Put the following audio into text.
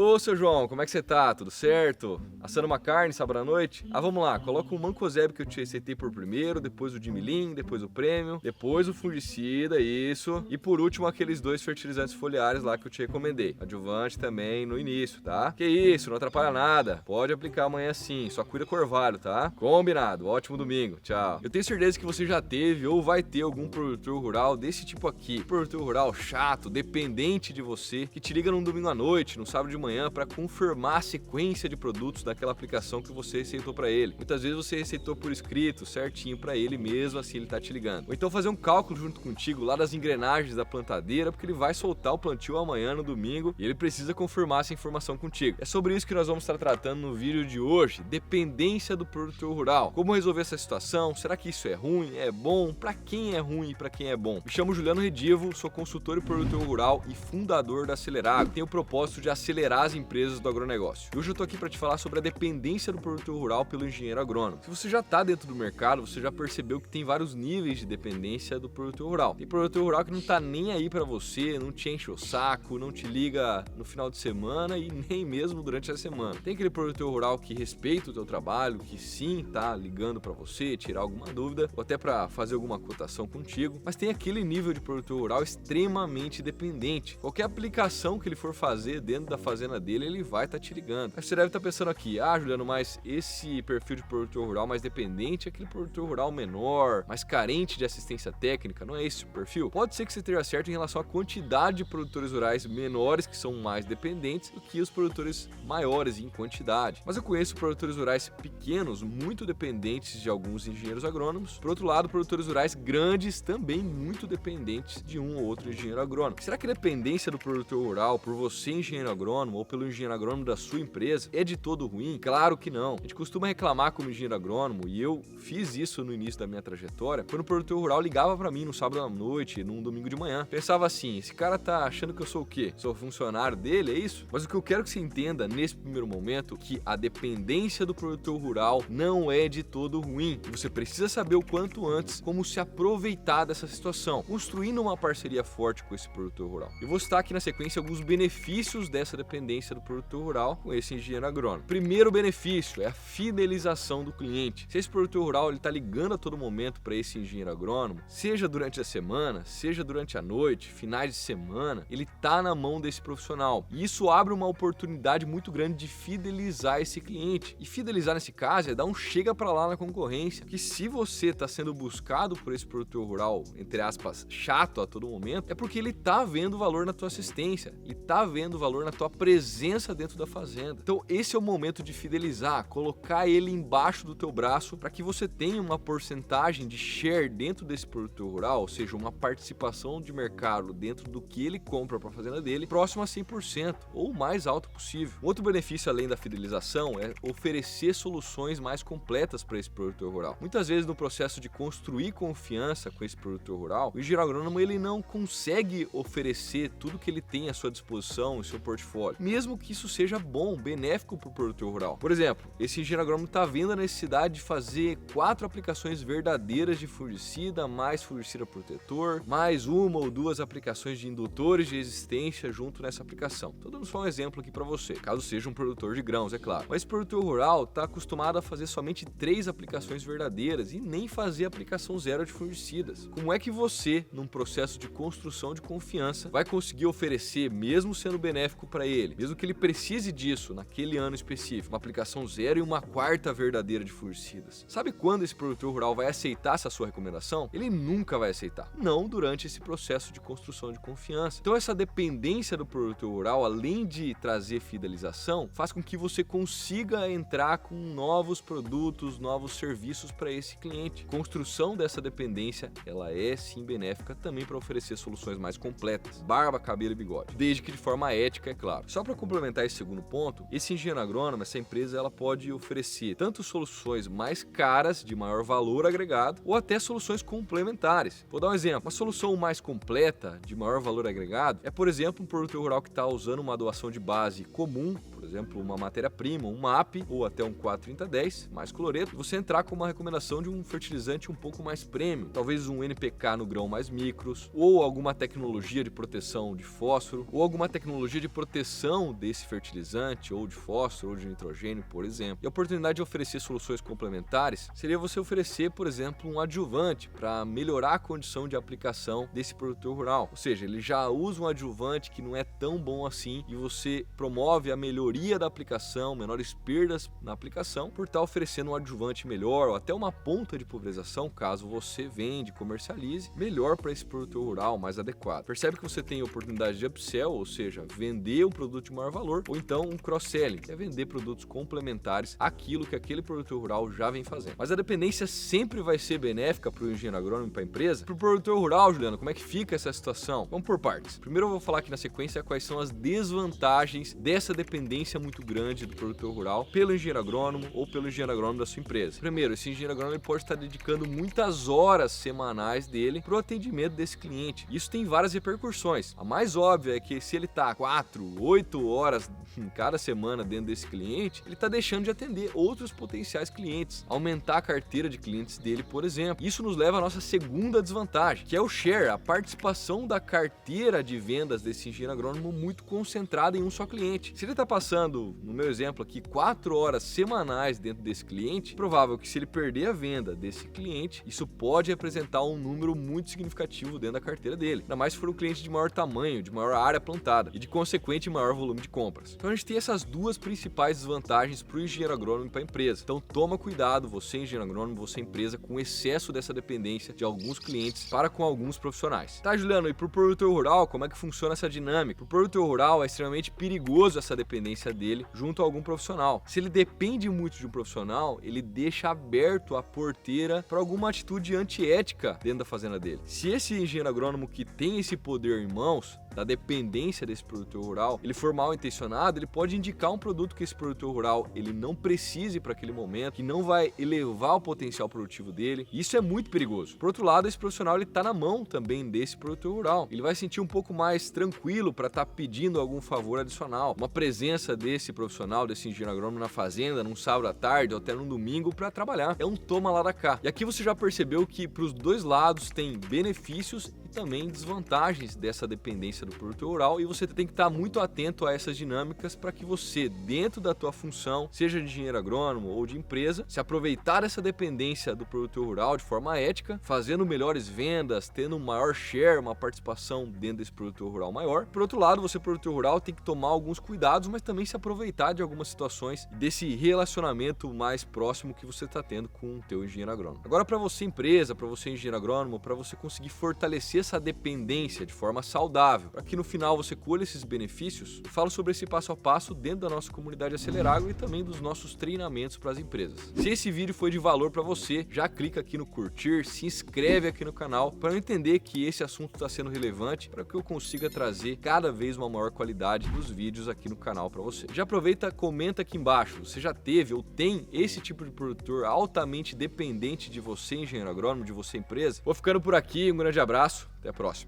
Ô, seu João, como é que você tá? Tudo certo? Assando uma carne sábado à noite? Vamos lá, coloca o mancozeb que eu te receitei por primeiro, depois o Dimilin, depois o Premium, depois o fungicida, isso. E por último, aqueles 2 fertilizantes foliares lá que eu te recomendei. Adjuvante também no início, tá? Que isso, não atrapalha nada. Pode aplicar amanhã sim, só cuida com orvalho, tá? Combinado, ótimo domingo, tchau. Eu tenho certeza que você já teve ou vai ter algum produtor rural desse tipo aqui. Produtor rural chato, dependente de você, que te liga num domingo à noite, no sábado de manhã, para confirmar a sequência de produtos daquela aplicação que você receitou para ele. Muitas vezes você receitou por escrito, certinho para ele, mesmo assim ele tá te ligando. Ou então fazer um cálculo junto contigo lá das engrenagens da plantadeira, porque ele vai soltar o plantio amanhã no domingo e ele precisa confirmar essa informação contigo. É sobre isso que nós vamos estar tratando no vídeo de hoje, dependência do produtor rural. Como resolver essa situação? Será que isso é ruim? É bom? Para quem é ruim e para quem é bom? Me chamo Juliano Redivo, sou consultor e produtor rural e fundador da Aceleragro. Tenho o propósito de acelerar as empresas do agronegócio. E hoje eu tô aqui para te falar sobre a dependência do produtor rural pelo engenheiro agrônomo. Se você já está dentro do mercado, você já percebeu que tem vários níveis de dependência do produtor rural. Tem produtor rural que não tá nem aí para você, não te enche o saco, não te liga no final de semana e nem mesmo durante a semana. Tem aquele produtor rural que respeita o teu trabalho, que sim tá ligando para você, tirar alguma dúvida ou até para fazer alguma cotação contigo, mas tem aquele nível de produtor rural extremamente dependente. Qualquer aplicação que ele for fazer dentro da fazenda dele, ele vai estar te ligando. Aí você deve estar pensando aqui, Juliano, mas esse perfil de produtor rural mais dependente é aquele produtor rural menor, mais carente de assistência técnica, não é esse o perfil? Pode ser que você esteja certo em relação à quantidade de produtores rurais menores que são mais dependentes do que os produtores maiores em quantidade. Mas eu conheço produtores rurais pequenos, muito dependentes de alguns engenheiros agrônomos. Por outro lado, produtores rurais grandes também muito dependentes de um ou outro engenheiro agrônomo. Será que a dependência do produtor rural por você, engenheiro agrônomo, ou pelo engenheiro agrônomo da sua empresa é de todo ruim? Claro que não. A gente costuma reclamar como engenheiro agrônomo, e eu fiz isso no início da minha trajetória, quando o produtor rural ligava para mim no sábado à noite, num domingo de manhã. Pensava assim, esse cara tá achando que eu sou o quê? Sou funcionário dele, é isso? Mas o que eu quero que você entenda nesse primeiro momento, que a dependência do produtor rural não é de todo ruim. E você precisa saber o quanto antes como se aproveitar dessa situação, construindo uma parceria forte com esse produtor rural. Eu vou citar aqui na sequência alguns benefícios dessa dependência do produtor rural com esse engenheiro agrônomo. Primeiro benefício é a fidelização do cliente. Se esse produtor rural ele tá ligando a todo momento para esse engenheiro agrônomo, seja durante a semana, seja durante a noite, finais de semana, ele tá na mão desse profissional. E isso abre uma oportunidade muito grande de fidelizar esse cliente. E fidelizar nesse caso é dar um chega para lá na concorrência, que se você tá sendo buscado por esse produtor rural, entre aspas, chato a todo momento, é porque ele tá vendo valor na tua assistência, ele tá vendo valor na tua presença dentro da fazenda. Então esse é o momento de fidelizar, colocar ele embaixo do teu braço para que você tenha uma porcentagem de share dentro desse produtor rural, ou seja, uma participação de mercado dentro do que ele compra para a fazenda dele, próximo a 100% ou o mais alto possível. Um outro benefício além da fidelização é oferecer soluções mais completas para esse produtor rural. Muitas vezes no processo de construir confiança com esse produtor rural, o engenheiro agrônomo ele não consegue oferecer tudo que ele tem à sua disposição em seu portfólio, mesmo que isso seja bom, benéfico para o produtor rural. Por exemplo, esse engenheiro agrônomo está vendo a necessidade de fazer 4 aplicações verdadeiras de fungicida, mais fungicida protetor, mais 1 ou 2 aplicações de indutores de resistência junto nessa aplicação. Estou dando só um exemplo aqui para você, caso seja um produtor de grãos, é claro. Mas esse produtor rural está acostumado a fazer somente 3 aplicações verdadeiras e nem fazer aplicação zero de fungicidas. Como é que você, num processo de construção de confiança, vai conseguir oferecer, mesmo sendo benéfico para ele, mesmo que ele precise disso naquele ano específico, uma aplicação zero e uma 4ª verdadeira de fungicidas? Sabe quando esse produtor rural vai aceitar essa sua recomendação? Ele nunca vai aceitar. Não durante esse processo de construção de confiança. Então essa dependência do produtor rural, além de trazer fidelização, faz com que você consiga entrar com novos produtos, novos serviços para esse cliente. Construção dessa dependência, ela é sim benéfica também para oferecer soluções mais completas, barba, cabelo e bigode, desde que de forma ética, é claro. Só para complementar esse segundo ponto, esse engenheiro agrônomo, essa empresa, ela pode oferecer tanto soluções mais caras, de maior valor agregado, ou até soluções complementares. Vou dar um exemplo. Uma solução mais completa, de maior valor agregado, é, por exemplo, um produtor rural que está usando uma adubação de base comum, por exemplo, uma matéria-prima, um MAP ou até um 43010, mais cloreto, você entrar com uma recomendação de um fertilizante um pouco mais premium, talvez um NPK no grão mais micros, ou alguma tecnologia de proteção de fósforo, ou alguma tecnologia de proteção desse fertilizante, ou de fósforo, ou de nitrogênio, por exemplo. E a oportunidade de oferecer soluções complementares seria você oferecer, por exemplo, um adjuvante para melhorar a condição de aplicação desse produtor rural. Ou seja, ele já usa um adjuvante que não é tão bom assim e você promove a melhoria da aplicação, menores perdas na aplicação, por estar oferecendo um adjuvante melhor ou até uma ponta de pulverização, caso você vende, comercialize, melhor para esse produtor rural, mais adequado. Percebe que você tem a oportunidade de upsell, ou seja, vender um produto de maior valor, ou então um cross-selling, que é vender produtos complementares àquilo que aquele produtor rural já vem fazendo. Mas a dependência sempre vai ser benéfica para o engenheiro agrônomo e para a empresa. Para o produtor rural, Juliano, como é que fica essa situação? Vamos por partes. Primeiro eu vou falar aqui na sequência quais são as desvantagens dessa dependência muito grande do produtor rural pelo engenheiro agrônomo ou pelo engenheiro agrônomo da sua empresa. Primeiro, esse engenheiro agrônomo ele pode estar dedicando muitas horas semanais dele para o atendimento desse cliente. Isso tem várias repercussões. A mais óbvia é que se ele está 4, 8 horas em cada semana dentro desse cliente, ele está deixando de atender outros potenciais clientes, aumentar a carteira de clientes dele, por exemplo. Isso nos leva à nossa segunda desvantagem, que é o share, a participação da carteira de vendas desse engenheiro agrônomo muito concentrada em um só cliente. Se ele está passando, no meu exemplo aqui, 4 horas semanais dentro desse cliente, provável que se ele perder a venda desse cliente, isso pode representar um número muito significativo dentro da carteira dele, ainda mais se for um cliente de maior tamanho, de maior área plantada e de consequente maior volume de compras. Então a gente tem essas duas principais desvantagens para o engenheiro agrônomo e para a empresa. Então toma cuidado, você engenheiro agrônomo, você empresa, com o excesso dessa dependência de alguns clientes para com alguns profissionais. Tá, Juliano, e para o produtor rural, como é que funciona essa dinâmica? Para o produtor rural é extremamente perigoso essa dependência dele junto a algum profissional. Se ele depende muito de um profissional, ele deixa aberto a porteira para alguma atitude antiética dentro da fazenda dele. Se esse engenheiro agrônomo que tem esse poder em mãos, da dependência desse produtor rural, ele for mal intencionado, ele pode indicar um produto que esse produtor rural ele não precise para aquele momento, que não vai elevar o potencial produtivo dele. Isso é muito perigoso. Por outro lado, esse profissional ele está na mão também desse produtor rural. Ele vai sentir um pouco mais tranquilo para estar pedindo algum favor adicional. Uma presença desse profissional, desse engenheiro agrônomo na fazenda, num sábado à tarde ou até num domingo para trabalhar. É um toma lá da cá. E aqui você já percebeu que para os dois lados tem benefícios e também desvantagens dessa dependência do produtor rural, e você tem que estar muito atento a essas dinâmicas para que você, dentro da tua função, seja de engenheiro agrônomo ou de empresa, se aproveitar dessa dependência do produtor rural de forma ética, fazendo melhores vendas, tendo um maior share, uma participação dentro desse produtor rural maior. Por outro lado, você, produtor rural, tem que tomar alguns cuidados, mas também se aproveitar de algumas situações desse relacionamento mais próximo que você está tendo com o teu engenheiro agrônomo. Agora, para você empresa, para você engenheiro agrônomo, para você conseguir fortalecer essa dependência de forma saudável, para que no final você colha esses benefícios, eu falo sobre esse passo a passo dentro da nossa comunidade Aceleragro e também dos nossos treinamentos para as empresas. Se esse vídeo foi de valor para você, já clica aqui no curtir, se inscreve aqui no canal para eu entender que esse assunto está sendo relevante, para que eu consiga trazer cada vez uma maior qualidade dos vídeos aqui no canal para você. Já aproveita, comenta aqui embaixo, você já teve ou tem esse tipo de produtor altamente dependente de você, engenheiro agrônomo, de você, empresa? Vou ficando por aqui, um grande abraço, até a próxima.